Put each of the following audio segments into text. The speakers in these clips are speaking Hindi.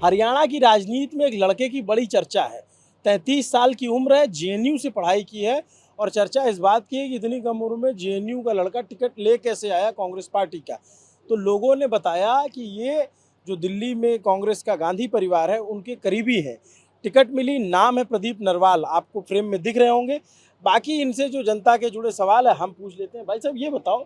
हरियाणा की राजनीति में एक लड़के की बड़ी चर्चा है। 33 साल की उम्र है, जेएनयू से पढ़ाई की है और चर्चा इस बात की है कि इतनी कम उम्र में जेएनयू का लड़का टिकट ले कैसे आया कांग्रेस पार्टी का। तो लोगों ने बताया कि ये जो दिल्ली में कांग्रेस का गांधी परिवार है, उनके करीबी हैं। टिकट मिली, नाम है प्रदीप नरवाल, आपको फ्रेम में दिख रहे होंगे। बाकी इनसे जो जनता के जुड़े सवाल है हम पूछ लेते हैं। भाई साहब ये बताओ,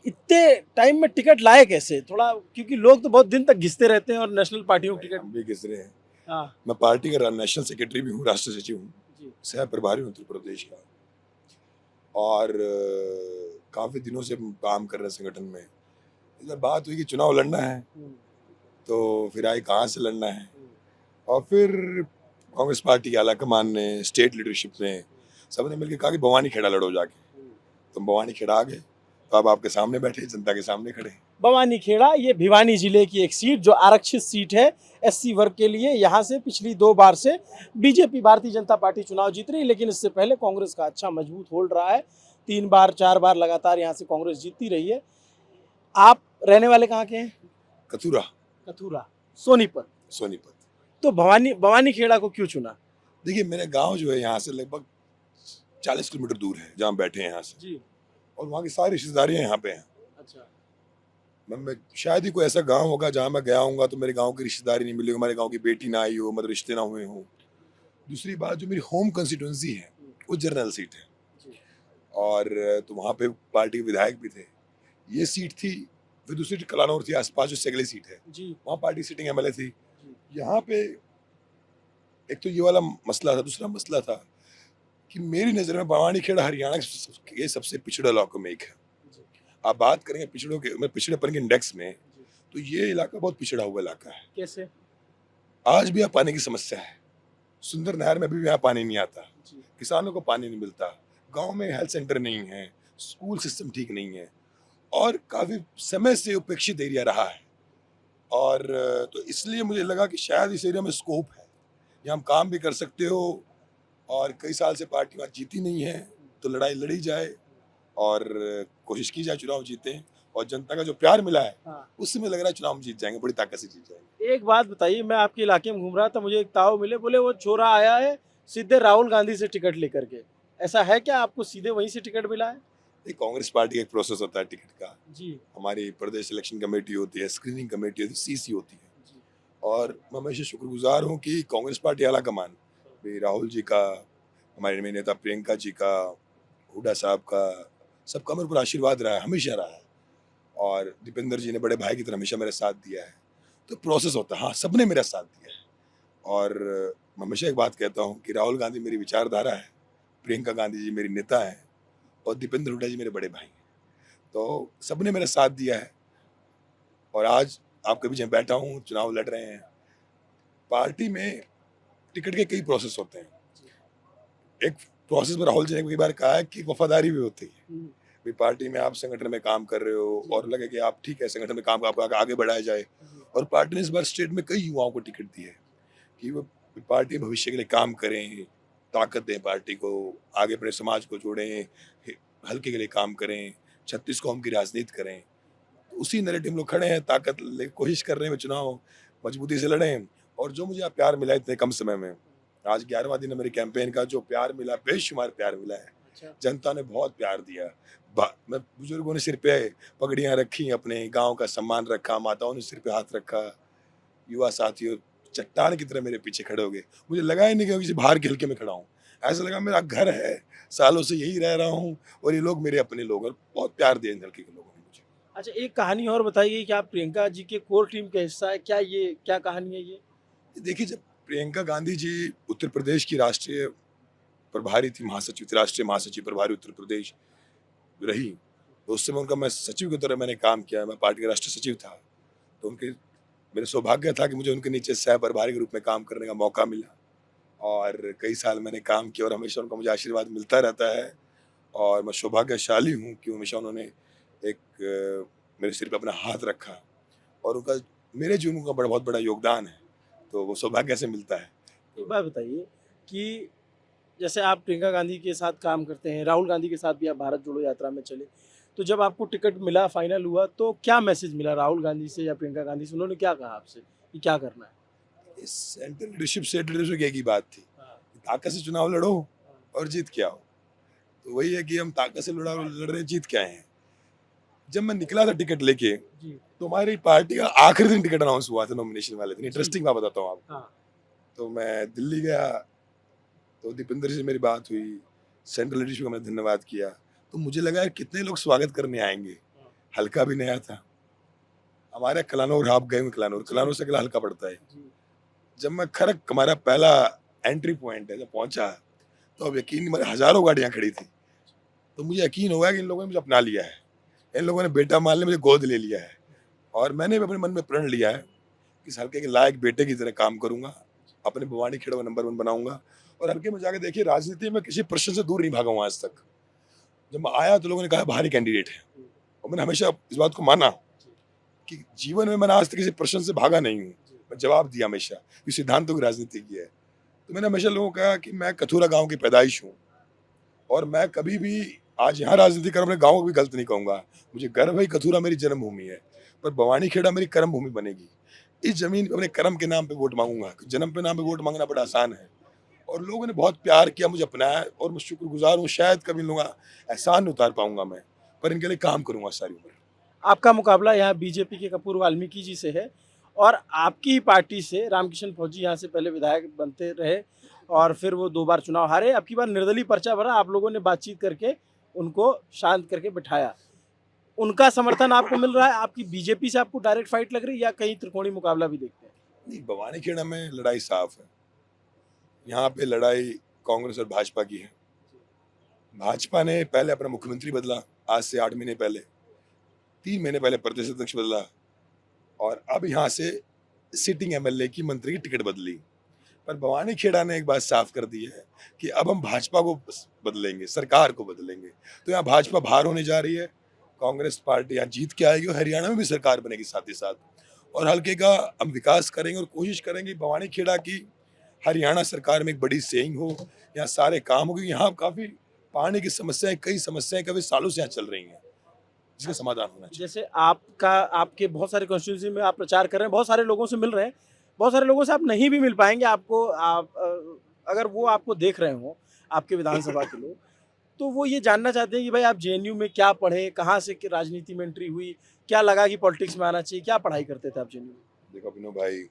इतने टाइम में टिकट लाए कैसे? थोड़ा, क्योंकि लोग तो बहुत दिन तक घिसते रहते हैं और नेशनल पार्टियों को टिकट। हम भी घिस रहे हैं। हाँ मैं पार्टी का नेशनल सेक्रेटरी भी हूँ, राष्ट्रीय सचिव हूँ, जी। सह प्रभारी हूँ उत्तर प्रदेश का। और काफी दिनों से हम काम कर रहे हैं संगठन में। इस बार बात हुई कि चुनाव लड़ना है, तो फिर आई कहाँ से लड़ना है। और फिर कांग्रेस पार्टी की आलाकमान ने, स्टेट लीडरशिप ने, सबने मिलकर कहा कि भवानी खेड़ा लड़ो जाके। तुम भवानी खेड़ा आ गए, तो अब आपके सामने बैठे, जनता के सामने खड़े हैं। भवानी खेड़ा ये भिवानी जिले की एक सीट जो आरक्षित सीट है एससी वर्ग के लिए। यहाँ से पिछली 2 बार से बीजेपी भारतीय जनता पार्टी चुनाव जीत रही है, लेकिन इससे पहले कांग्रेस का अच्छा मजबूत होल्ड रहा है। 3 बार 4 बार लगातार यहाँ से कांग्रेस जीतती रही है। आप रहने वाले कहाँ के हैं? कथुरा, कथुरा, सोनीपत। सोनीपत। तो भवानी भवानी खेड़ा को क्यों चुना? देखिए, मेरा गांव जो है यहाँ से लगभग 40 किलोमीटर दूर है, जहाँ बैठे हैं यहाँ से। जी। और वहाँ की सारी रिश्तेदारियाँ यहाँ पे हैं। अच्छा। मैं शायद ही कोई ऐसा गांव होगा जहाँ मैं गया हूँगा तो मेरे गांव की रिश्तेदारी नहीं मिली हो, हमारे गांव की बेटी ना आई हो, मतलब रिश्ते ना हुए हों। दूसरी बात, जो मेरी होम कंस्टिट्यूंसी है वो जनरल सीट है। जी। और तो वहाँ पे पार्टी के विधायक भी थे, ये सीट थी। फिर दूसरी कलानौर थी आसपास, जो सेगली सीट है, जी। वहाँ पार्टी सीटिंग एमएलए थी। जी। यहाँ पे एक तो ये वाला मसला था, दूसरा मसला था कि मेरी नज़र में भवानी खेड़ा हरियाणा के सबसे पिछड़े इलाकों में एक है। जी। आप बात करेंगे पिछड़ों के, मैं पिछड़ेपन के इंडेक्स में, जी। तो ये इलाका बहुत पिछड़ा हुआ इलाका है। कैसे? आज भी यहाँ पानी की समस्या है। सुंदर नहर में भी यहाँ पानी नहीं आता, जी। किसानों को पानी नहीं मिलता, गांव में हेल्थ सेंटर नहीं है, स्कूल सिस्टम ठीक नहीं है, और काफी समय से उपेक्षित एरिया रहा है। और तो इसलिए मुझे लगा कि शायद इस एरिया में स्कोप है, यहाँ हम काम भी कर सकते हो। और कई साल से पार्टी वहाँ जीती नहीं है, तो लड़ाई लड़ी जाए और कोशिश की जाए चुनाव जीते। और जनता का जो प्यार मिला है, हाँ। उससे मुझे लग रहा है चुनाव हम जीत जाएंगे, बड़ी ताकत से जीत जाएंगे। एक बात बताइए, मैं आपके इलाके में घूम रहा था, मुझे एक ताऊ मिले, बोले वो छोरा आया है सीधे राहुल गांधी से टिकट लेकर के। ऐसा है क्या? आपको सीधे वहीं से टिकट मिला है? ये कांग्रेस पार्टी का एक प्रोसेस होता है टिकट का। जी। हमारी प्रदेश सिलेक्शन कमेटी होती है, स्क्रीनिंग कमेटी होती है, सीसी होती है। जी। और मैं हमेशा शुक्रगुजार हूँ कि कांग्रेस पार्टी आला कमान भी, राहुल जी का, हमारे मेरे नेता प्रियंका जी का, हुड्डा साहब का, सबका मेरे ऊपर आशीर्वाद रहा है, हमेशा रहा है। और दीपेंद्र जी ने बड़े भाई की तरह हमेशा मेरा साथ दिया है। तो प्रोसेस होता है, हाँ, सबने मेरा साथ दिया है। और मैं हमेशा एक बात कहता हूँ कि राहुल गांधी मेरी विचारधारा है, प्रियंका गांधी जी मेरी नेता है, और दीपेंद्र हुड्डा जी मेरे बड़े भाई हैं। तो सबने मेरा साथ दिया है। और आज आपके बीच में बैठा हूँ, चुनाव लड़ रहे हैं। पार्टी में टिकट के कई प्रोसेस होते हैं। एक प्रोसेस में राहुल जी ने कई बार कहा है कि वफादारी भी होती है। भी पार्टी में आप संगठन में काम कर रहे हो और लगे कि आप ठीक है, संगठन में काम आपका आगे बढ़ाया जाए। और पार्टी ने इस बार स्टेट में कई युवाओं को टिकट दी है कि वो पार्टी भविष्य के लिए काम करें, ताकत दें पार्टी को, आगे अपने समाज को जोड़ें, हल्के के लिए काम करें, 36 कौम की राजनीति करें। तो उसी नैरेटिव में लोग खड़े हैं, ताकत ले कोशिश कर रहे हैं चुनाव मजबूती से लड़ें। और जो मुझे प्यार मिला इतने कम समय में, आज 11वां दिन है मेरे कैंपेन का, जो प्यार मिला, बेशुमार प्यार मिला है। अच्छा। जनता ने बहुत प्यार दिया। मैं बुजुर्गों ने सिर पे पगड़ियां रखी, अपने गांव का सम्मान रखा, माताओं ने सिर पे हाथ रखा, युवा साथियों चट्टान की तरह मेरे पीछे खड़े हो गए। मुझे लगा ही नहीं कि मैं किसी बाहर के हल्के में खड़ा हूँ, ऐसा लगा मेरा घर है, सालों से यही रह रहा हूँ, और ये लोग मेरे अपने लोग हैं। बहुत प्यार दिया इन हल्के के लोगों ने मुझे। अच्छा, एक कहानी और बताइए कि आप प्रियंका जी के कोर टीम का हिस्सा है क्या? ये क्या कहानी है ये? देखिए, जब प्रियंका गांधी जी उत्तर प्रदेश की राष्ट्रीय प्रभारी थी, महासचिव थी, राष्ट्रीय महासचिव प्रभारी उत्तर प्रदेश रही, तो उस समय उनका मैं सचिव की तरह मैंने काम किया, मैं पार्टी का राष्ट्रीय सचिव था। तो उनके, मेरा सौभाग्य था कि मुझे उनके नीचे सह प्रभारी के रूप में काम करने का मौका मिला। और कई साल मैंने काम किया और हमेशा उनका मुझे आशीर्वाद मिलता रहता है। और मैं सौभाग्यशाली हूँ कि हमेशा उन्होंने एक मेरे सिर पे अपना हाथ रखा, और उनका मेरे जीवन का बहुत बड़ा योगदान है। तो वो सौभाग्य से मिलता है। एक तो बात बताइए कि जैसे आप प्रियंका गांधी के साथ काम करते हैं, राहुल गांधी के साथ भी आप भारत जोड़ो यात्रा में चले, तो जब आपको टिकट मिला, फाइनल हुआ, तो क्या मैसेज मिला राहुल गांधी से या प्रियंका गांधी से? उन्होंने क्या कहा आपसे कि क्या करना है? इस सेंट्रल लीडरशिप से एक ही बात थी, ताकत से चुनाव लड़ो और जीत के आओ। तो वही है कि हम ताकत से लड़ रहे जीत के आए हैं। जब मैं निकला था टिकट लेके, तो हमारी पार्टी का आखिरी दिन टिकट अनाउंस हुआ था नॉमिनेशन वाले दिन। इंटरेस्टिंग बात बताता हूँ आपको। तो मैं दिल्ली गया, तो दीपेंद्र से मेरी बात हुई, सेंट्रल लीडरशिप का मैंने धन्यवाद किया। तो मुझे लगा यार कितने लोग स्वागत करने आएंगे, हल्का भी नया था। हमारे कलानौर आप गए, कलानौर से अगला हल्का पड़ता है। जब मैं खरक, हमारा पहला एंट्री पॉइंट है, जब पहुंचा तो अब यकीन नहीं, मेरे हजारों गाड़ियां खड़ी थी। तो मुझे यकीन हो गया कि इन लोगों ने मुझे अपना लिया है, इन लोगों ने बेटा मान लिया, मुझे गोद ले लिया है। और मैंने भी अपने मन में प्रण लिया है कि इस हल्के के लायक बेटे की तरह काम करूंगा, अपने भवानी खेड़ा को नंबर 1 बनाऊंगा। और हल्के में जाके देखिए, राजनीति में किसी प्रश्न से दूर नहीं भागा हूं आज तक। जब मैं आया तो लोगों ने कहा भारी कैंडिडेट है, और मैंने हमेशा इस बात को माना कि जीवन में मैंने आज तक किसी प्रश्न से भागा नहीं हूँ। मैं जवाब दिया हमेशा, कि सिद्धांतों की राजनीति की है। तो मैंने हमेशा लोगों को कहा कि मैं कथूरा गांव की पैदाइश हूँ, और मैं कभी भी आज यहाँ राजनीति कर अपने गाँव को भी गलत नहीं कहूँगा। मुझे गर्व है, कथूरा मेरी जन्मभूमि है, पर भवानी खेड़ा मेरी कर्म भूमि बनेगी। इस जमीन पे अपने कर्म के नाम पे वोट मांगूंगा। जन्म पे नाम पे वोट मांगना बड़ा आसान है, और लोगों ने बहुत प्यार किया, मुझे अपनाया, और मैं शुक्रगुजार हूँ। शायद कभी लोगों का एहसान नहीं उतार पाऊंगा मैं, पर इनके लिए काम करूंगा सारी उम्र। आपका मुकाबला यहाँ बीजेपी के कपूर वाल्मीकि जी से है, और आपकी ही पार्टी से रामकिशन फौजी यहाँ से पहले विधायक बनते रहे, और फिर वो 2 बार चुनाव हारे। अब की बार निर्दलीय पर्चा भरा, आप लोगों ने बातचीत करके उनको शांत करके बिठाया। उनका समर्थन आपको मिल रहा है? आपकी बीजेपी से आपको डायरेक्ट फाइट लग रही है, या कहीं त्रिकोणीय मुकाबला भी देखते हैं? नहीं, भवानी खेड़ा में लड़ाई साफ है। यहाँ पे लड़ाई कांग्रेस और भाजपा की है। भाजपा ने पहले अपना मुख्यमंत्री बदला, आज से 8 महीने पहले, 3 महीने पहले प्रदेश अध्यक्ष बदला, और अब यहाँ से सिटिंग एमएलए की मंत्री की टिकट बदली। पर भवानी खेड़ा ने एक बात साफ कर दी है कि अब हम भाजपा को बदलेंगे, सरकार को बदलेंगे। तो यहाँ भाजपा बाहर होने जा रही है, कांग्रेस पार्टी यहाँ जीत के आएगी, और हरियाणा में भी सरकार बनेगी साथ ही साथ। और हल्के का हम विकास करेंगे और कोशिश करेंगे भवानी खेड़ा की हरियाणा सरकार में एक बड़ी सेइंग हो, यहाँ सारे काम हो। क्योंकि यहाँ काफी पानी की समस्याएं, कई समस्याएं कभी सालों से यहाँ चल रही हैं, जिसका समाधान होना चाहिए। जैसे आपके बहुत सारे कॉन्स्टिट्यूंसी में आप प्रचार कर रहे हैं, बहुत सारे लोगों से मिल रहे हैं, बहुत सारे लोगों से आप नहीं भी मिल पाएंगे। आपको अगर वो आपको देख रहे हो, आपके विधानसभा के लोग, तो वो ये जानना चाहते हैं कि भाई आप जेएनयू में क्या पढ़े, कहाँ से राजनीति में एंट्री हुई, क्या लगा कि पॉलिटिक्स में आना चाहिए, क्या पढ़ाई करते थे आप जेएनयू में? देखो अभिनव भाई,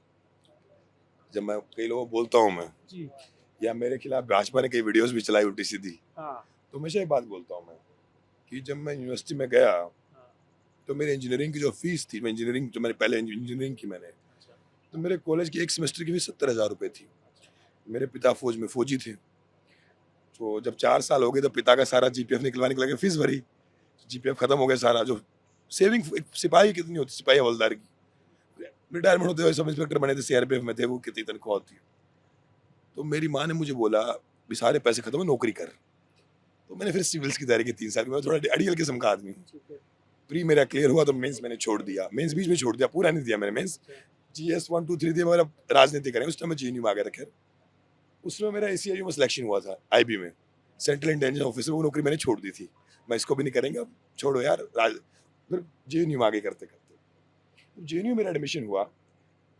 जब मैं कई लोगों को बोलता हूँ मैं, जी। या मेरे खिलाफ भाजपा ने कई वीडियोस भी चलाई उल्टी सीधी, हाँ। तो हमेशा एक बात बोलता हूँ मैं कि जब मैं यूनिवर्सिटी में गया, तो मेरे इंजीनियरिंग की जो फीस थी, मैं इंजीनियरिंग, जो मैंने पहले इंजीनियरिंग की मैंने, तो मेरे कॉलेज की एक सेमेस्टर की फीस 70,000 रुपये थी। मेरे पिता फौज में फौजी थे, तो जब 4 साल हो गए तो पिता का सारा जीपीएफ निकलवाने के लगे, फीस भरी, जीपीएफ खत्म हो गया सारा। जो सेविंग एक सिपाही कितनी होती, सिपाही हवलदार की, रिटायरमेंट होते हुए सब इंस्पेक्टर बने थे, सीआरपीएफ में थे, वो कितनी तनख्वाह होती है। तो मेरी माँ ने मुझे बोला भी सारे पैसे खत्म है, नौकरी कर। तो मैंने फिर सिविल्स की तैयारी की 3 साल की। मैं थोड़ा अड़ियल किस्म का आदमी हूँ। प्री मेरा क्लियर हुआ तो मेंस मैंने छोड़ दिया, मेंस बीच में छोड़ दिया, पूरा नहीं दिया मैंने मेंस। जीएस 1 2 3 दिया, मेरा राजनीति करें। उस टाइम मैं जीएनयू में आ गया था। खैर उसमें मेरा एसीआईयू में सिलेक्शन हुआ था, आईबी में, सेंट्रल इंटेलिजेंस ऑफिसर। वो नौकरी मैंने छोड़ दी थी, मैं इसको भी नहीं करेंगे, अब छोड़ो यार। फिर जेएनयू में आगे करते करते जेएनयू मेरा एडमिशन हुआ,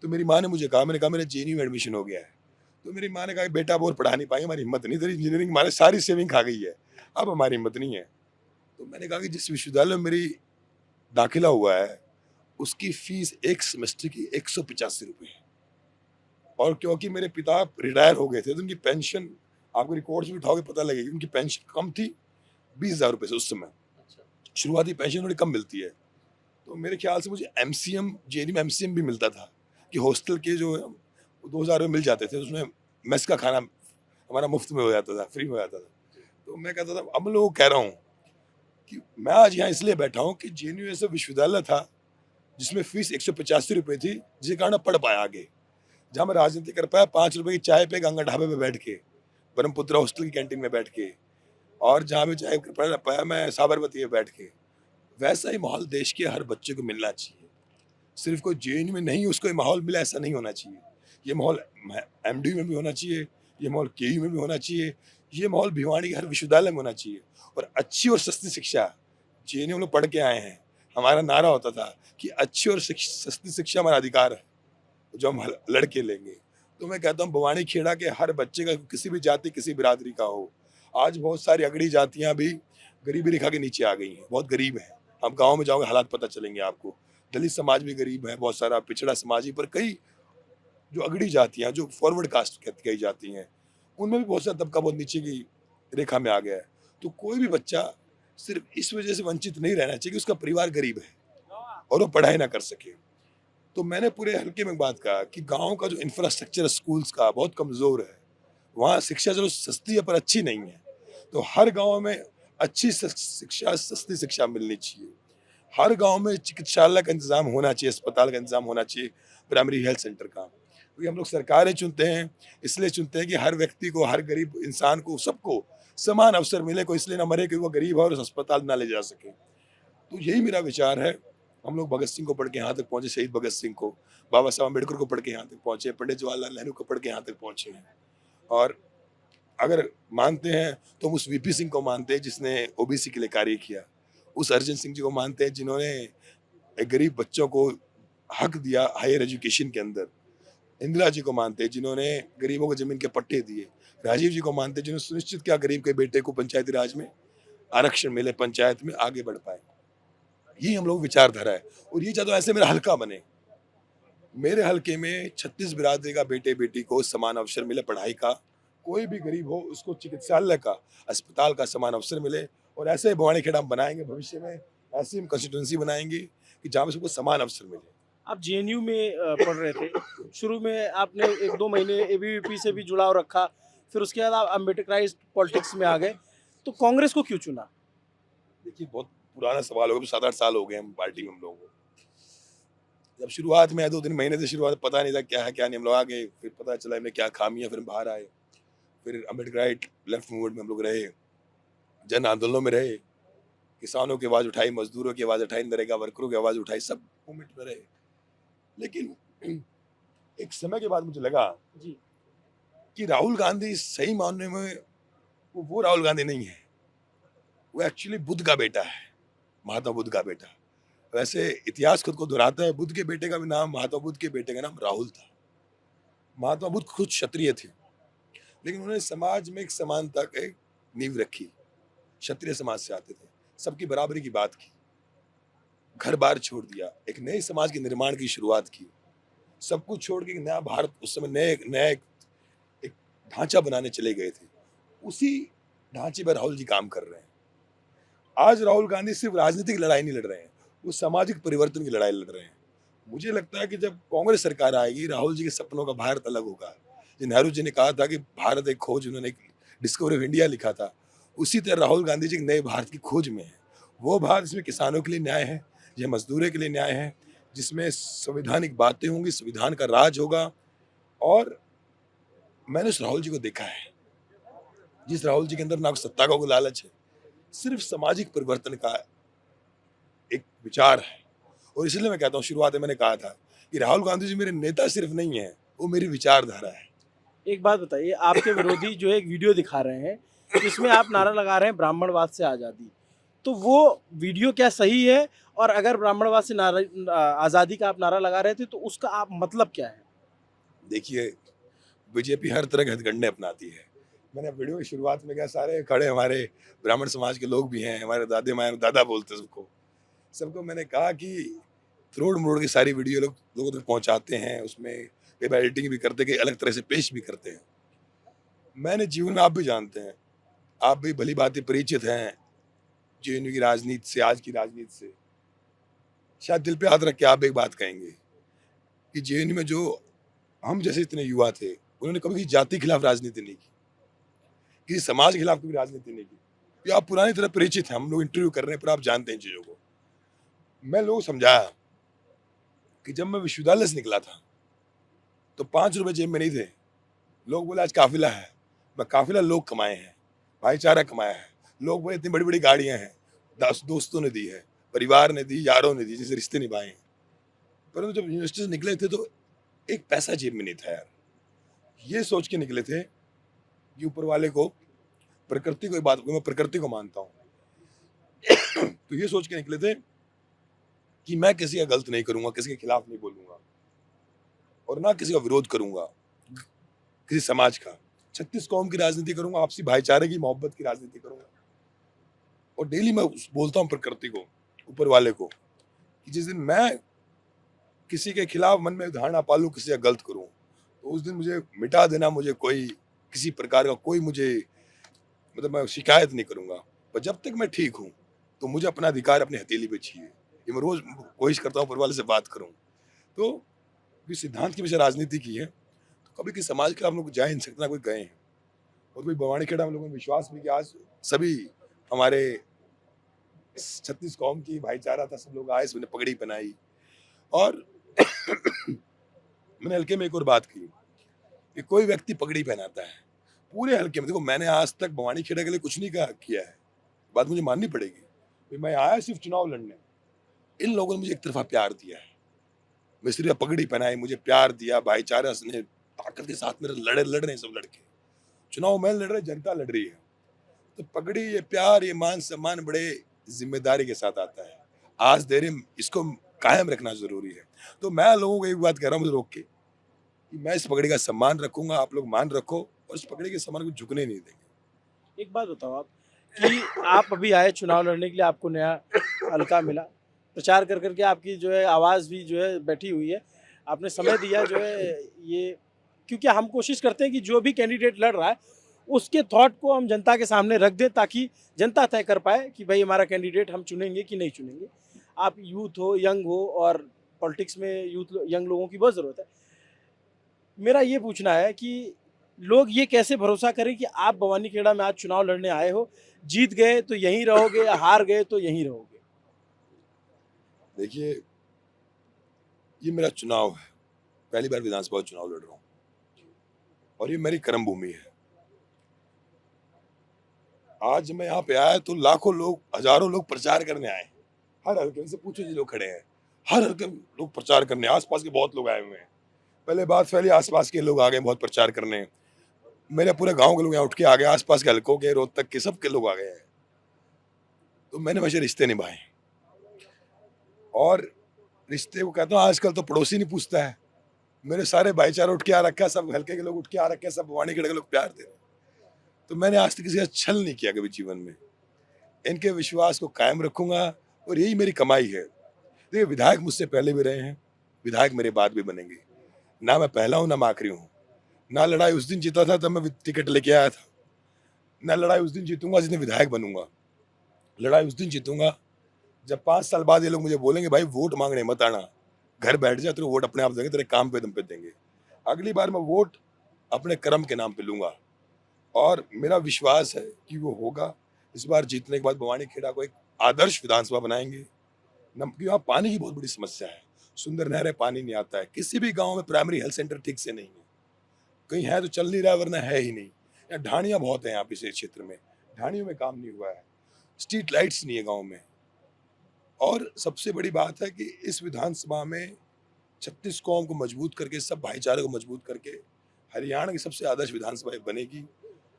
तो मेरी माँ ने मुझे कहा, मैंने कहा मेरा जेएनयू में एडमिशन हो गया है। तो मेरी माँ ने कहा बेटा अब और पढ़ा नहीं पाएंगे, हमारी हिम्मत नहीं, तेरी इंजीनियरिंग हमारे सारी सेविंग खा गई है, अब हमारी हिम्मत नहीं है। तो मैंने कहा कि जिस विश्वविद्यालय में मेरी दाखिला हुआ है, उसकी फीस एक सेमेस्टर की 185 रुपये है, और क्योंकि मेरे पिता रिटायर हो गए थे, तो उनकी पेंशन, आपको रिकॉर्ड्स भी उठाओगे पता लगेगी, उनकी पेंशन कम थी 20,000 रुपये से उस समय। शुरुआती पेंशन थोड़ी कम मिलती है। तो मेरे ख्याल से मुझे एमसीएम, जेएनयू में एमसीएम भी मिलता था, कि हॉस्टल के जो 2,000 रुपये मिल जाते थे, उसमें मेस का खाना हमारा मुफ्त में हो जाता था, फ्री हो जाता था। तो मैं कहता था, अब लोगों को कह रहा हूँ कि मैं आज यहाँ इसलिए बैठा हूँ कि जेएनयू ऐसा विश्वविद्यालय था जिसमें फीस 185 रुपये थी, जिसके कारण पढ़ पाया आगे। जहाँ मैं राजनीति कर पाया 5 रुपए की चाय पे गंगा ढाबे पे बैठ के, ब्रह्मपुत्रा हॉस्टल की कैंटीन में बैठ के, और जहाँ भी चाय पढ़ पाया मैं साबरमती में बैठ के। वैसा ही माहौल देश के हर बच्चे को मिलना चाहिए। सिर्फ कोई जेएनयू में नहीं उसको ये माहौल मिला, ऐसा नहीं होना चाहिए। ये माहौल एमडी में भी होना चाहिए, ये माहौल केयू में भी होना चाहिए, ये माहौल भिवानी के हर विश्वविद्यालय में होना चाहिए। और अच्छी और सस्ती शिक्षा, जेएनयू हम लोग पढ़ के आए हैं, हमारा नारा होता था कि अच्छी और सस्ती शिक्षा हमारा अधिकार है, जो हम लड़के लेंगे। तो मैं कहता हूँ बवानी खेड़ा के हर बच्चे का, किसी भी जाति किसी बिरादरी का हो, आज बहुत सारी अगड़ी जातियां भी गरीबी रेखा के नीचे आ गई हैं, बहुत गरीब हैं। आप गांव में जाओगे हालात पता चलेंगे आपको। दलित समाज भी गरीब है, बहुत सारा पिछड़ा समाज ही, पर कई जो अगड़ी जातियां, जो फॉरवर्ड कास्ट कही जाती हैं, उनमें भी बहुत सारा तबका बहुत नीचे की रेखा में आ गया है। तो कोई भी बच्चा सिर्फ इस वजह से वंचित नहीं रहना चाहिए कि उसका परिवार गरीब है और वो पढ़ाई ना कर सके। तो मैंने पूरे हल्के में बात कहा कि गांव का जो इंफ्रास्ट्रक्चर स्कूल्स का बहुत कमजोर है, वहाँ शिक्षा चलो सस्ती है पर अच्छी नहीं है। तो हर गांव में अच्छी शिक्षा, सस्ती शिक्षा मिलनी चाहिए। हर गांव में चिकित्सालय का इंतजाम होना चाहिए, अस्पताल का इंतजाम होना चाहिए, प्राइमरी हेल्थ सेंटर का। क्योंकि हम लोग सरकारें चुनते हैं, इसलिए चुनते हैं कि हर व्यक्ति को, हर गरीब इंसान को, सबको समान अवसर मिले, कोई इसलिए ना मरे कि वो गरीब है और उस अस्पताल ना ले जा सके। तो यही मेरा विचार है। हम लोग भगत सिंह को पढ़ के यहाँ तक पहुंचे, शहीद भगत सिंह को, बाबा साहब अम्बेडकर को पढ़ के यहाँ तक पहुंचे, पंडित जवाहरलाल नेहरू को पढ़ के यहाँ तक पहुंचे हैं। और अगर मानते हैं तो हम उस वीपी सिंह को मानते हैं जिसने ओबीसी के लिए कार्य किया, उस अर्जन सिंह जी को मानते हैं जिन्होंने एक गरीब बच्चों को हक दिया हायर एजुकेशन के अंदर, इंदिरा जी को मानते हैं जिन्होंने गरीबों को जमीन के पट्टे दिए, राजीव जी को मानते हैं जिन्होंने सुनिश्चित किया गरीब के बेटे को पंचायती राज में आरक्षण मिले, पंचायत में आगे बढ़ पाए। यही हम लोग विचारधारा है और ये चाहता हूं ऐसे मेरा हल्का बने। मेरे हल्के में 36 बिरादरी का बेटे बेटी को समान अवसर मिले पढ़ाई का, कोई भी गरीब हो उसको चिकित्सालय का, अस्पताल का समान अवसर मिले। और ऐसे भवानी खेड़ा हम बनाएंगे भविष्य में, ऐसी हम कंस्टिट्यूंसी बनाएंगे कि जहाँ पे सबको समान अवसर मिले। आप जेएनयू में पढ़ रहे थे, शुरू में आपने 1-2 महीने एबीवीपी से भी जुड़ाव रखा, फिर उसके बाद आप अम्बेडकराइज्ड पॉलिटिक्स में आ गए, तो कांग्रेस को क्यों चुना? देखिए बहुत पुराना सवाल हो गया, 7-8 साल हो गए हम पार्टी में हम लोगों को। जब शुरुआत में 2-3 महीने से शुरुआत पता नहीं था क्या है क्या नहीं, हम लोग आ गए, फिर पता चला हमने क्या खामियां, फिर हम बाहर आए, फिर अम्बेडकराइट लेफ्ट मूवमेंट में हम लोग रहे, जन आंदोलनों में रहे, किसानों की आवाज उठाई, मजदूरों की आवाज उठाई, नरेगा वर्करों की आवाज उठाई, सब मूवमेंट में रहे। लेकिन एक समय के बाद मुझे लगा जी। कि राहुल गांधी सही मानने में वो राहुल गांधी नहीं है, वो एक्चुअली बुद्ध का बेटा है, महात्मा बुद्ध का बेटा। वैसे इतिहास खुद को दोहराता है, बुद्ध के बेटे का भी नाम, महात्मा बुद्ध के बेटे का नाम राहुल था। महात्मा बुद्ध खुद क्षत्रिय थे, लेकिन उन्होंने समाज में एक समानता की नींव रखी। क्षत्रिय समाज से आते थे, सबकी बराबरी की बात की, घर बार छोड़ दिया, एक नए समाज के निर्माण की शुरुआत की, सब कुछ छोड़ के एक नया भारत, उस समय नए नया एक ढांचा बनाने चले गए थे। उसी ढांचे पर राहुल जी काम कर रहे हैं। आज राहुल गांधी सिर्फ राजनीतिक लड़ाई नहीं लड़ रहे हैं, वो सामाजिक परिवर्तन की लड़ाई लड़ रहे हैं। मुझे लगता है कि जब कांग्रेस सरकार आएगी, राहुल जी के सपनों का भारत अलग होगा। जो नेहरू जी ने कहा था कि भारत एक खोज, उन्होंने एक डिस्कवरी ऑफ इंडिया लिखा था, उसी तरह राहुल गांधी जी एक नए भारत की खोज में है। वो भारत जिसमें किसानों के लिए न्याय है, जिसमें मजदूरों के लिए न्याय है, जिसमें संवैधानिक बातें होंगी, संविधान का राज होगा। और मैंने उस राहुल जी को देखा है, जिस राहुल जी के अंदर ना सत्ता का कोई लालच है, सिर्फ सामाजिक परिवर्तन का एक विचार है। और इसलिए मैं कहता हूँ, शुरुआत में मैंने कहा था कि राहुल गांधी जी मेरे नेता सिर्फ नहीं है, वो मेरी विचारधारा है। एक बात बताइए, आपके विरोधी जो है एक वीडियो दिखा रहे हैं, जिसमें आप नारा लगा रहे हैं ब्राह्मणवाद से आज़ादी, तो वो वीडियो क्या सही है? और अगर ब्राह्मणवाद से आज़ादी का आप नारा लगा रहे थे, तो उसका आप मतलब क्या है? देखिए, बीजेपी हर तरह के हथकंडे अपनाती है। मैंने वीडियो की शुरुआत में कहा, सारे खड़े हमारे ब्राह्मण समाज के लोग भी हैं, हमारे दादे माए दादा बोलते हैं सबको मैंने कहा कि तोड़ मरोड़ की सारी वीडियो लोगों तक पहुंचाते हैं, उसमें कई बार एडिटिंग भी करते, कई अलग तरह से पेश भी करते हैं। मैंने जीवन में, आप भी जानते हैं, आप भी भली भांति परिचित हैं जेएनयू की राजनीति से, आज की राजनीति से। शायद दिल पे हाथ रख के आप एक बात कहेंगे कि जेएनयू में जो हम जैसे इतने युवा थे, उन्होंने कभी जाति के खिलाफ राजनीति नहीं की, किसी समाज के खिलाफ कभी राजनीति नहीं की। ये आप पुरानी तरह परिचित हैं, हम लोग इंटरव्यू कर रहे हैं पर आप जानते हैं चीजों को। मैं लोगों को समझाया कि जब मैं विश्वविद्यालय से निकला था तो 5 रुपए जेब में नहीं थे। लोग बोले आज काफिला है, मैं काफिला लोग कमाए हैं, भाईचारा कमाया है। लोग बोले इतनी बड़ी बड़ी गाड़ियां हैं, दोस्तों ने दी है, परिवार ने दी, यारों ने दी, जिसे रिश्ते निभाए हैं। परंतु जब यूनिवर्सिटी से निकले थे तो एक पैसा जेब में नहीं था यार। ये सोच के निकले थे कि ऊपर वाले को, प्रकृति को, एक बात मैं प्रकृति को मानता हूँ तो ये सोच के निकले थे कि मैं किसी का गलत नहीं करूंगा, किसी के खिलाफ नहीं बोलूंगा और ना किसी का विरोध करूंगा। किसी समाज का। 36 कौम की राजनीति करूंगा, आपसी भाईचारे की मोहब्बत की राजनीति करूंगा। और डेली मैं बोलता हूँ प्रकृति को, ऊपर वाले को, कि जिस दिन मैं किसी के खिलाफ मन में धारणा पालूं, किसी का गलत करूं, तो उस दिन मुझे मिटा देना, मुझे कोई किसी प्रकार का कोई मुझे मतलब मैं शिकायत नहीं करूंगा। पर जब तक मैं ठीक हूं, तो मुझे अपना अधिकार अपनी हथेली पे चाहिए। ये मैं रोज कोशिश करता हूँ ऊपर वाले से बात करूं। तो भी सिद्धांत की वजह राजनीति की है, तो कभी किसी समाज के हम लोग जा ही नहीं सकते, ना कोई गए हैं। और कोई बवानी खेड़ा हम लोगों ने विश्वास भी कि आज सभी हमारे 36 कौम की भाईचारा था, सब लोग आए, सबने पगड़ी पहनाई। और मैंने हल्के में एक और बात की कि कोई व्यक्ति पगड़ी पहनाता है पूरे हल्के में। देखो, मैंने आज तक भवानी खेड़ा के लिए कुछ नहीं किया है, बात मुझे माननी पड़ेगी। मैं आया सिर्फ चुनाव लड़ने। इन लोगों ने मुझे एक तरफा प्यार दिया है, मैं सिर्फ पगड़ी पहनाई, मुझे प्यार दिया, भाईचारा ने ताकत के साथ मेरे लड़ रहे हैं सब लड़के। चुनाव मैं लड़ रहे, जनता लड़ रही है। तो पगड़ी, ये प्यार, ये मान सम्मान बड़े जिम्मेदारी के साथ आता है। आज देर इसको कायम रखना जरूरी है। तो मैं लोगों को एक बात कह रहा हूँ मुझे रोक के, कि मैं इस पगड़ी का सम्मान रखूंगा, आप लोग मान रखो, और इस पगड़ी के सम्मान को झुकने नहीं देंगे। एक बात बताओ आप कि आप अभी आए चुनाव लड़ने के लिए, आपको नया हल्का मिला, प्रचार कर करके आपकी जो है आवाज़ भी जो है बैठी हुई है, आपने समय दिया जो है ये, क्योंकि हम कोशिश करते हैं कि जो भी कैंडिडेट लड़ रहा है उसके थॉट को हम जनता के सामने रख दें, ताकि जनता तय कर पाए कि भाई हमारा कैंडिडेट हम चुनेंगे कि नहीं चुनेंगे। आप यूथ हो, यंग हो, और पॉलिटिक्स में यूथ यंग लोगों की बहुत ज़रूरत है। मेरा ये पूछना है कि लोग ये कैसे भरोसा करें कि आप भवानी खेड़ा में आज चुनाव लड़ने आए हो, जीत गए तो यहीं रहोगे या हार गए तो यहीं रहोगे? देखिए, ये मेरा चुनाव है, पहली बार विधानसभा चुनाव लड़ रहा हूँ, और ये मेरी कर्म भूमि है। आज मैं यहाँ पे आया तो लाखों लोग, हजारों लोग प्रचार करने आए। हर हल्के से पूछो जी लोग खड़े हैं, हर हल्के में लोग प्रचार करने, आसपास के बहुत लोग आए हुए हैं। पहले बात फैली, आसपास के लोग आ गए बहुत प्रचार करने। मेरे पूरे गांव के लोग यहाँ उठ के आ गए, आसपास के हल्कों के, रोहतक के, सब के लोग आ गए हैं। तो मैंने वैसे रिश्ते निभाए, और रिश्ते को कहता हूँ, आजकल तो पड़ोसी नहीं पूछता है। मेरे सारे भाईचारा उठ के आ रखा है, सब हल्के के लोग उठ के आ रखे हैं, सब भवानी खेड़े के लोग प्यार दे रहे हैं। तो मैंने आज तक किसी का छल नहीं किया कभी जीवन में। इनके विश्वास को कायम रखूंगा, और यही मेरी कमाई है। देखिए, विधायक मुझसे पहले भी रहे हैं, विधायक मेरे बाद भी बनेंगे। ना मैं पहला हूँ, ना मैं आखिरी हूँ। ना लड़ाई उस दिन जीता था तब मैं टिकट लेके आया था, ना लड़ाई उस दिन जीतूंगा जिस दिन विधायक बनूंगा। लड़ाई उस दिन जीतूंगा जब 5 साल बाद ये लोग मुझे बोलेंगे, भाई वोट मांगने मत आना, घर बैठ जा, तेरे वोट अपने आप देंगे, तेरे काम पे दम पे देंगे। अगली बार मैं वोट अपने कर्म के नाम पे लूंगा, और मेरा विश्वास है कि वो होगा। इस बार जीतने के बाद भवानी खेड़ा को एक आदर्श विधानसभा बनाएंगे। क्योंकि यहाँ पानी की बहुत बड़ी समस्या है, सुंदर नहरें, पानी नहीं आता है। किसी भी गांव में प्राइमरी हेल्थ सेंटर ठीक से नहीं है, कहीं है तो चल नहीं रहा है, वरना है ही नहीं। यहाँ ढाणियाँ बहुत हैं, यहाँ पे इस क्षेत्र में ढाणियों में काम नहीं हुआ है, स्ट्रीट लाइट्स नहीं है गाँव में। और सबसे बड़ी बात है कि इस विधानसभा में 36 कौम को मजबूत करके, सब भाईचारे को मजबूत करके हरियाणा की सबसे आदर्श विधानसभा बनेगी,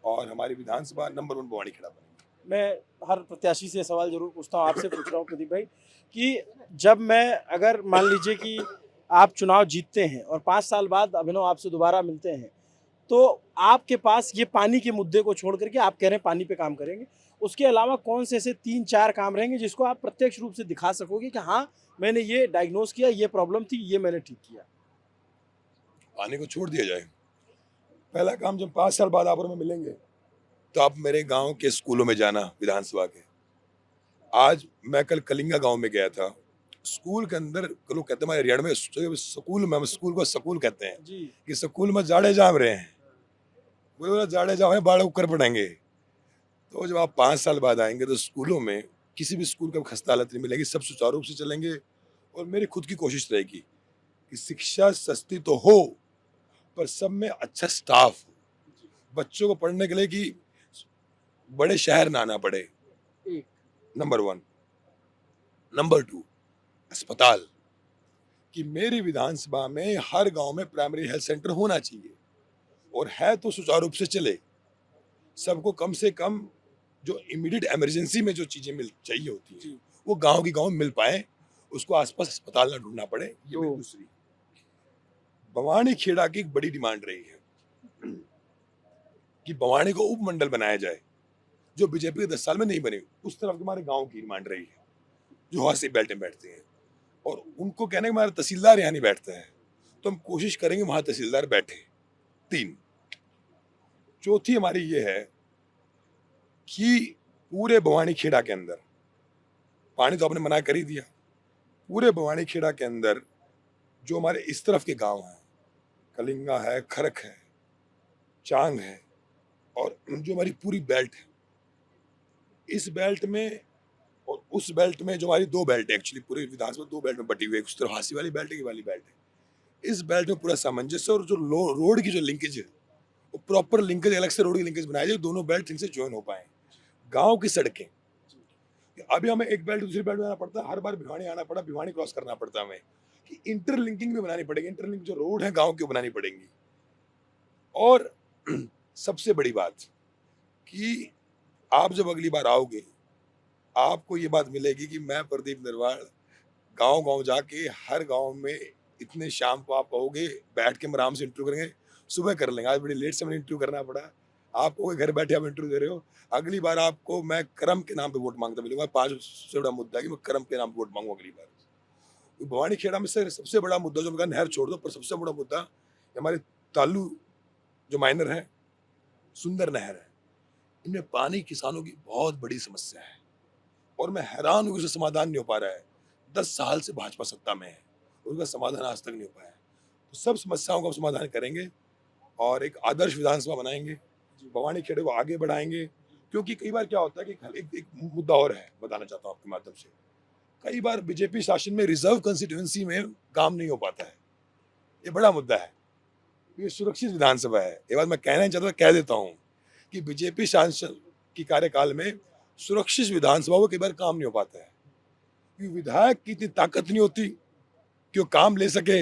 और हमारी विधानसभा नंबर 1 भवानी खेड़ा बनेगी। मैं हर प्रत्याशी से सवाल जरूर पूछता हूँ, आपसे पूछ रहा हूँ प्रदीप भाई, कि जब मैं, अगर मान लीजिए कि आप चुनाव जीतते हैं और 5 साल बाद अभिनव आपसे दोबारा मिलते हैं, तो आपके पास ये पानी के मुद्दे को छोड़ करके, आप कह रहे हैं पानी पे काम करेंगे, उसके अलावा कौन से ऐसे 3-4 काम रहेंगे जिसको आप प्रत्यक्ष रूप से दिखा सकोगे कि हाँ, मैंने ये डायग्नोज किया, ये प्रॉब्लम थी, ये मैंने ठीक किया? पानी को छोड़ दिया जाए। पहला काम, जब 5 साल बाद आप और मैं मिलेंगे, तो आप मेरे गांव के स्कूलों में जाना, विधानसभा के। आज मैं कल कलिंगा गांव में गया था, स्कूल के अंदर लोग कहते हैं, हमारे हरियाणा में स्कूल में, हम स्कूल को स्कूल कहते हैं, जी। कि स्कूल में जाड़े जाम रहे हैं, बोले जाड़े जाम है, बाढ़ कर पड़ेंगे। तो जब आप 5 साल बाद आएंगे, तो स्कूलों में किसी भी स्कूल का खस्ता हालत नहीं मिलेगी, सब सुचारू रूप से चलेंगे। और मेरी खुद की कोशिश रहेगी कि शिक्षा सस्ती तो हो, पर सब में अच्छा स्टाफ हो, बच्चों को पढ़ने के लिए कि बड़े शहर ना आना पड़े, एक। नंबर 1। नंबर 2, अस्पताल, कि मेरी विधानसभा में हर गांव में प्राइमरी हेल्थ सेंटर होना चाहिए, और है तो सुचारू रूप से चले। सबको कम से कम जो इमीडिएट इमरजेंसी में जो चीजें मिल चाहिए होती हैं, वो गांव की गांव मिल पाए, उसको आसपास अस्पताल ना ढूंढना पड़े। ये मेरी दूसरी। भवानी खेड़ा की एक बड़ी डिमांड रही है कि बवानी को उपमंडल बनाया जाए, जो बीजेपी के 10 साल में नहीं बनी। उस तरफ के हमारे गांव की मान रही है, जो हौसी बेल्ट में बैठते हैं, और उनको कहना है कि हमारा तहसीलदार यहाँ नहीं बैठता है, तो हम कोशिश करेंगे वहां तहसीलदार बैठे। 3, चौथी हमारी ये है कि पूरे बवानी खेड़ा के अंदर, पानी तो आपने मना कर ही दिया, पूरे बवानी खेड़ा के अंदर जो हमारे इस तरफ के गांव हैं, कलिंगा है, खरक है, चांग है, और जो हमारी पूरी बेल्ट है, इस बेल्ट में और उस बेल्ट में, जो हमारी 2 बेल्ट है एक्चुअली, पूरे विधानसभा 2 बेल्ट में बटी हुई है, उस तरफ हासी वाली बेल्ट है, ये वाली बेल्ट है। इस बेल्ट में पूरा सामंजस्य, और जो रोड की जो लिंकेज है, वो प्रॉपर लिंकेज, अलग से रोड की लिंकेज बनाई जाए, दोनों बेल्ट इनसे ज्वाइन हो पाए। गांव की सड़कें, अभी हमें एक बेल्ट दूसरी बेल्ट में आना पड़ता है, हर बार भिवानी आना पड़ा, भिवानी क्रॉस करना पड़ता है हमें, कि इंटरलिंकिंग भी बनानी पड़ेगी, इंटरलिंक जो रोड है गांव की बनानी पड़ेंगी। और सबसे बड़ी बात कि आप जब अगली बार आओगे, आपको ये बात मिलेगी कि मैं प्रदीप नरवाल गांव गांव जाके, हर गांव में इतने शाम को आप आओगे, बैठ के हम आराम से इंटरव्यू करेंगे, सुबह कर लेंगे, आज बड़ी लेट से मैंने इंटरव्यू करना पड़ा, आपको घर बैठे आप इंटरव्यू दे रहे हो। अगली बार आपको मैं कर्म के नाम पे वोट मांगता मिलूंगा। 5 सबसे बड़ा मुद्दा है कि मैं कर्म के नाम पे वोट मांगू अगली बार। भवानी खेड़ा में से सबसे बड़ा मुद्दा, जो नहर छोड़ दो, पर सबसे बड़ा मुद्दा हमारे तालू जो माइनर है, सुंदर नहर है, इनमें पानी किसानों की बहुत बड़ी समस्या है, और मैं हैरान हूँ कि उसका समाधान नहीं हो पा रहा है। 10 साल से भाजपा सत्ता में है, उसका समाधान आज तक नहीं हो पाया। तो सब समस्याओं का समाधान करेंगे और एक आदर्श विधानसभा बनाएंगे, भवानी खेड़े को आगे बढ़ाएंगे। क्योंकि कई बार क्या होता है कि एक मुद्दा और है, बताना चाहता हूँ आपके माध्यम से, कई बार बीजेपी शासन में रिजर्व कंस्टिट्यूएंसी में काम नहीं हो पाता है, ये बड़ा मुद्दा है। ये सुरक्षित विधानसभा है, ये बात मैं कहना नहीं चाहता, कह देता हूँ कि बीजेपी शासन की कार्यकाल में सुरक्षित विधानसभा को कई बार काम नहीं हो पाता है, क्योंकि विधायक की इतनी ताकत नहीं होती कि वो काम ले सके।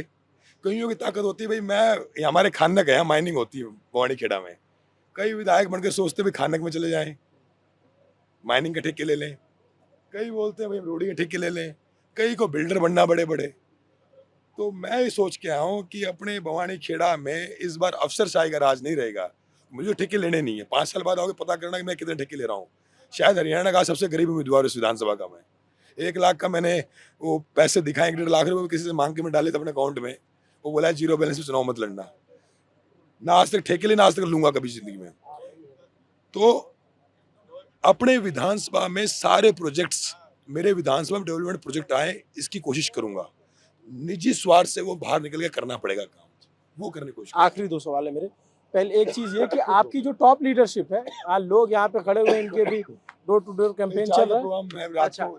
कईयों की ताकत होती है, भाई मैं, हमारे खानक है, माइनिंग होती है भवानी खेड़ा में, कई विधायक बनकर सोचते भाई खानक में चले जाएं, माइनिंग के ठेके ले लें, कई बोलते हैं भाई रोडी के ठेके ले लें, कई को बिल्डर बनना बड़े बड़े। तो मैं ये सोच के आया हूँ कि अपने भवानी खेड़ा में इस बार अफसरशाही का राज नहीं रहेगा। मुझे ठेके लेने नहीं है, 5 साल बाद आओगे पता करना कि मैं कितने ठेके ले रहा हूँ। शायद हरियाणा का सबसे गरीब उम्मीदवार इस विधानसभा का मैं, 1 लाख का मैंने वो पैसे दिखाए, 1.5 लाख रुपए किसी से मांग के मैं डाले थे अपने अकाउंट में, वो बोला है 0 बैलेंस में चुनाव मत लड़ना। ना आज तक ठेके लेना, आज तक लूंगा कभी जिंदगी में। तो अपने विधानसभा में सारे प्रोजेक्ट्स, मेरे विधानसभा में डेवलपमेंट प्रोजेक्ट आए, इसकी कोशिश करूंगा। निजी स्वार्थ से वो बाहर निकल के करना पड़ेगा काम, वो करने की कोशिश। आखिरी 2 सवाल है मेरे। पहले एक चीज ये कि आपकी जो टॉप लीडरशिप है, आज लोग यहाँ पे खड़े हुए, इनके भी डोर टू डोर कैंपेन चल रहा है। अच्छा,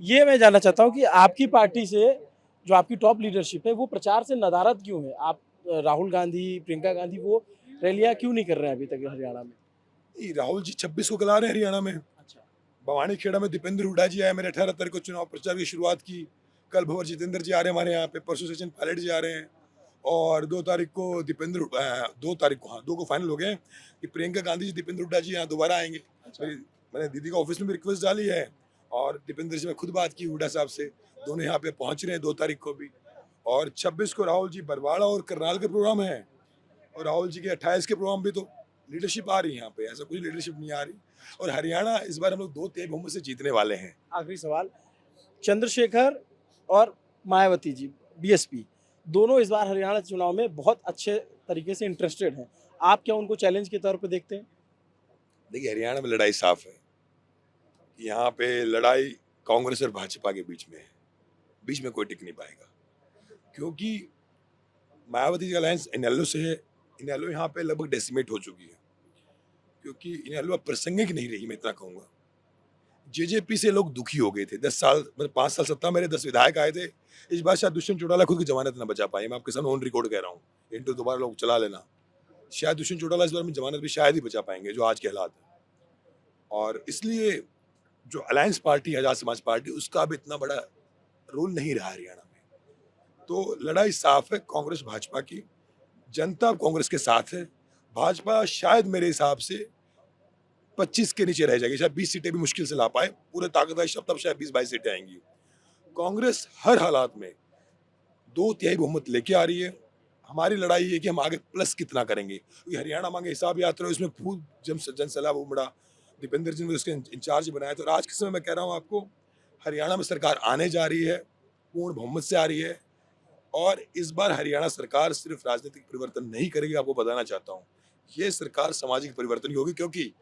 ये मैं जानना चाहता हूँ कि आपकी पार्टी से जो आपकी टॉप लीडरशिप है, वो प्रचार से नदारद क्यों है? आप राहुल गांधी, प्रियंका गांधी, वो रैलियां क्यों नहीं कर रहे हैं अभी तक हरियाणा में? राहुल जी 26 को करा रहे हैं हरियाणा में। अच्छा, भवानी खेड़ा में दीपेंद्र हुड्डा जी आए, मैंने 18 तारीख को चुनाव प्रचार की शुरुआत की। कल भंवर जितेंद्र जी आ रहे हैं हमारे यहाँ पे, परसों सचिन पायलट जी आ रहे हैं, और 2 तारीख को 2 तारीख को, हाँ 2 को फाइनल हो गए कि प्रियंका गांधी जी, दीपेंद्र हुड्डा जी यहाँ दोबारा आएंगे। मैंने दीदी का ऑफिस में भी रिक्वेस्ट डाली है, और दीपेंद्र जी में खुद बात की हुड्डा साहब से, दोनों यहाँ पे पहुंच रहे हैं 2 तारीख को भी। और 26 को राहुल जी बरवाड़ा और करनाल के प्रोग्राम है, और राहुल जी के 28 के प्रोग्राम भी। तो लीडरशिप आ रही है यहाँ पे, ऐसा कुछ लीडरशिप नहीं आ रही। और हरियाणा इस बार हम लोग 2 बहुमत से जीतने वाले हैं। आखिरी सवाल, चंद्रशेखर और मायावती जी, बीएसपी, दोनों इस बार हरियाणा चुनाव में बहुत अच्छे तरीके से इंटरेस्टेड हैं। आप क्या उनको चैलेंज के तौर पे देखते हैं? देखिए, हरियाणा में लड़ाई साफ है, यहाँ पे लड़ाई कांग्रेस और भाजपा के बीच में है, बीच में कोई टिक नहीं पाएगा, क्योंकि मायावती जी का अलायंस इनेलो से है। इनेलो यहाँ पे लगभग डेसिमेट हो चुकी है, क्योंकि इनेलो अब प्रासंगिक नहीं रही, मैं इतना कहूँगा। जेजेपी से लोग दुखी हो गए थे, 10 साल, मतलब 5 साल सत्ता, मेरे 10 विधायक आए थे। इस बार शायद दुष्यंत चौटाला खुद की जमानत न बचा पाए, मैं आपके सामने ऑन रिकॉर्ड कह रहा हूँ, इंटरव्यू दोबारा लोग चला लेना। शायद दुष्यंत चौटाला इस बार में जमानत भी शायद ही बचा पाएंगे, जो आज के हालात है। और इसलिए जो अलायंस पार्टी है, आजाद समाज पार्टी, उसका अब इतना बड़ा रोल नहीं रहा हरियाणा में। तो लड़ाई साफ है कांग्रेस भाजपा की, जनता कांग्रेस के साथ है। भाजपा शायद मेरे हिसाब से 25 के नीचे रह जाएगी, शायद 20 सीटें भी मुश्किल से ला पाए, पूरे ताकतवर शब्द तब शायद 20-22 सीटें आएंगी। कांग्रेस हर हालात में 2/3 बहुमत लेके आ रही है। हमारी लड़ाई है कि हम आगे प्लस कितना करेंगे, क्योंकि हरियाणा मांगे हिसाब यात्रा उसमें फूल जन सैलाब उमड़ा, दीपेंद्र जी ने उसके इंचार्ज बनाया। तो आज के समय मैं कह रहा हूँ आपको, हरियाणा में सरकार आने जा रही है, पूर्ण बहुमत से आ रही है। और इस बार हरियाणा सरकार सिर्फ राजनीतिक परिवर्तन नहीं करेगी, आपको बताना चाहता हूँ, ये सरकार सामाजिक परिवर्तन की होगी। क्योंकि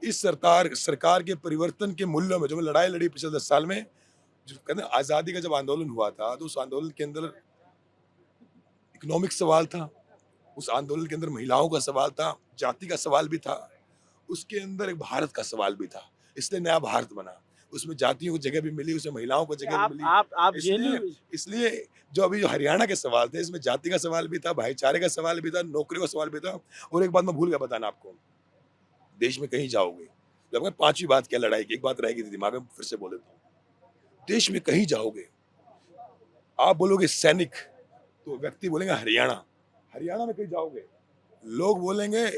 इस सरकार के परिवर्तन के मूल्यों में जो लड़ाई लड़ी पिछले 10 साल में, जो कहते हैं आज़ादी का जब आंदोलन हुआ था, तो उस आंदोलन के अंदर इकोनॉमिक सवाल था, उस आंदोलन के अंदर महिलाओं का सवाल था, जाति का सवाल भी था, उसके अंदर एक भारत का सवाल भी था। इसलिए नया भारत बना, उसमें जातियों को जगह भी मिली, उसमें महिलाओं को जगह भी मिली। आप इसलिए जेएनयू इसलिए जो अभी जो हरियाणा के सवाल थे, इसमें जाति का सवाल भी था, भाईचारे का सवाल भी था, नौकरी का सवाल भी था। और एक बात मैं भूल गया बताना आपको, देश में कहीं जाओगे, जब मैं 5वीं बात क्या लड़ाई की, एक बात रहेगी दिमाग में, फिर से बोल देता हूँ। देश में कहीं जाओगे, आप बोलोगे सैनिक, तो व्यक्ति बोलेंगे हरियाणा। हरियाणा में कहीं जाओगे, लोग बोलेंगे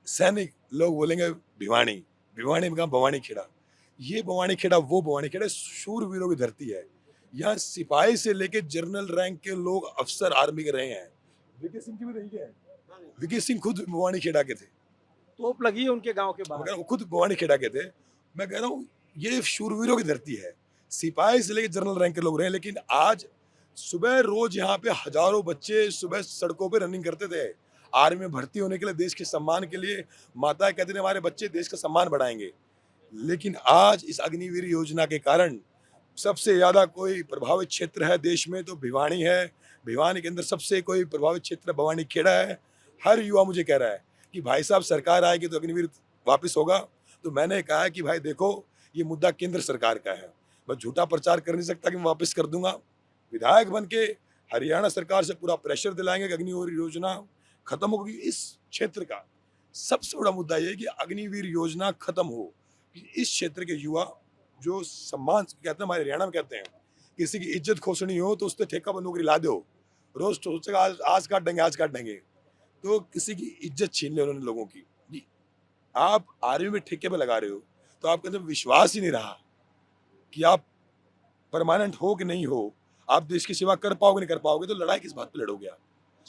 सैनिक, लोग बोलेंगे भिवानी। भिवानी में कहा भवानी खेड़ा। ये भवानी खेड़ा, वो भवानी खेड़ा शूरवीरों की धरती है। यहाँ सिपाही से लेके जनरल रैंक के लोग अफसर आर्मी के रहे हैं। वीके सिंह की भी रही है। वीके सिंह खुद भवानी खेड़ा के थे। तोप लगी है उनके गांव के मैं कह बाहर। रहा हूँ खुद भवानी खेड़ा के थे। मैं कह रहा हूँ ये शूरवीरों की धरती है। सिपाही से लेके जनरल रैंक के लोग रहे हैं। लेकिन आज सुबह रोज यहाँ पे हजारों बच्चे सुबह सड़कों पे रनिंग करते थे, आर्मी में भर्ती होने के लिए, देश के सम्मान के लिए। माता कहती थी हमारे बच्चे देश का सम्मान बढ़ाएंगे। लेकिन आज इस अग्निवीर योजना के कारण सबसे ज्यादा कोई प्रभावित क्षेत्र है देश में तो भिवानी है। भिवानी के अंदर सबसे कोई प्रभावित क्षेत्र भवानी खेड़ा है। हर युवा मुझे कह रहा है कि भाई साहब सरकार आएगी तो अग्निवीर वापस होगा। तो मैंने कहा है कि भाई देखो, ये मुद्दा केंद्र सरकार का है, मैं झूठा प्रचार कर नहीं सकता कि मैं वापस कर दूंगा। विधायक बन के हरियाणा सरकार से पूरा प्रेशर दिलाएंगे कि अग्निवीर योजना खत्म होगी। इस क्षेत्र का सबसे बड़ा मुद्दा यह है कि अग्निवीर योजना खत्म हो। इस क्षेत्र के युवा जो सम्मान कहते हैं, हमारे हरियाणा में कहते हैं, किसी की इज्जत खोसनी हो तो उससे ठेका बंद नौकरी ला दो। रोज सोचेगा आज काट देंगे, आज काट देंगे, तो किसी की इज्जत छीन ले उन्होंने लोगों की। जी, आप आर्मी में ठेके पे लगा रहे हो तो आपके अंदर विश्वास ही नहीं रहा कि आप परमानेंट हो कि नहीं हो, आप देश की सेवा कर पाओगे नहीं कर पाओगे, तो लड़ाई किस बात पे लड़ोगे आप?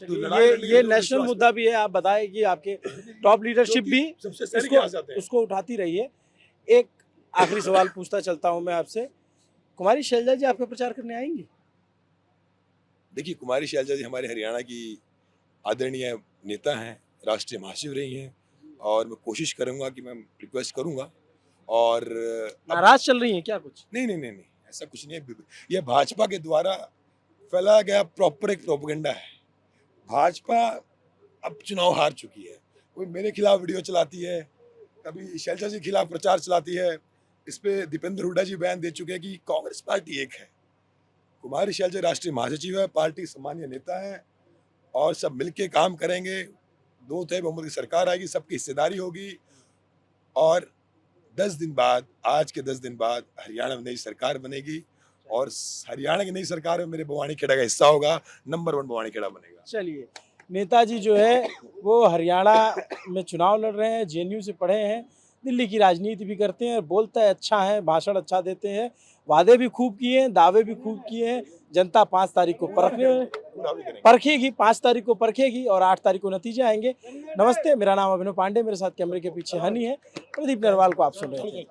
तो लड़ाई लड़ने के ये लिए नेशनल विश्वास मुद्दा भी है। आप बताएं कि आपके टॉप लीडरशिप भी सबसे सैनिक यहाँ से आते हैं। उसको उठाती रही है। एक आखिरी सवाल पूछता चलता हूं मैं आपसे, कुमारी शैलजा जी आपका प्रचार करने आएंगी? देखिए, कुमारी शैलजा जी हमारे हरियाणा की आदरणीय नेता हैं, राष्ट्रीय महासचिव रही हैं, और मैं कोशिश करूंगा कि मैं रिक्वेस्ट करूंगा। और नाराज चल रही हैं क्या कुछ? नहीं, ऐसा कुछ नहीं है। ये भाजपा के द्वारा फैलाया गया प्रॉपर एक प्रोपेगेंडा है। भाजपा अब चुनाव हार चुकी है, कोई मेरे खिलाफ वीडियो चलाती है, कभी शैलजा जी के खिलाफ प्रचार चलाती है। इस पे दीपेंद्र हुड्डा जी बयान दे चुके हैं कि कांग्रेस पार्टी एक है, कुमारी शैलजा राष्ट्रीय महासचिव है, पार्टी सम्मानीय नेता है, और सब मिलके काम करेंगे। 2 तय बहुमत की सरकार आएगी, सबकी हिस्सेदारी होगी। और 10 दिन बाद, आज के 10 दिन बाद हरियाणा में नई सरकार बनेगी, और हरियाणा की नई सरकार में मेरे भवानी खेड़ा का हिस्सा होगा। नंबर 1 भवानी खेड़ा बनेगा। चलिए, नेताजी जो है वो हरियाणा में चुनाव लड़ रहे हैं, जेएनयू से पढ़े हैं, दिल्ली की राजनीति भी करते हैं, बोलते अच्छा है, भाषण अच्छा देते हैं, वादे भी खूब किए हैं, दावे भी खूब किए हैं। जनता 5 तारीख को परखेगी, 5 तारीख को परखेगी और 8 तारीख को नतीजे आएंगे। नमस्ते, मेरा नाम अभिनव पांडे, मेरे साथ कैमरे के पीछे हनी है, प्रदीप नरवाल को आप सुन रहे हैं।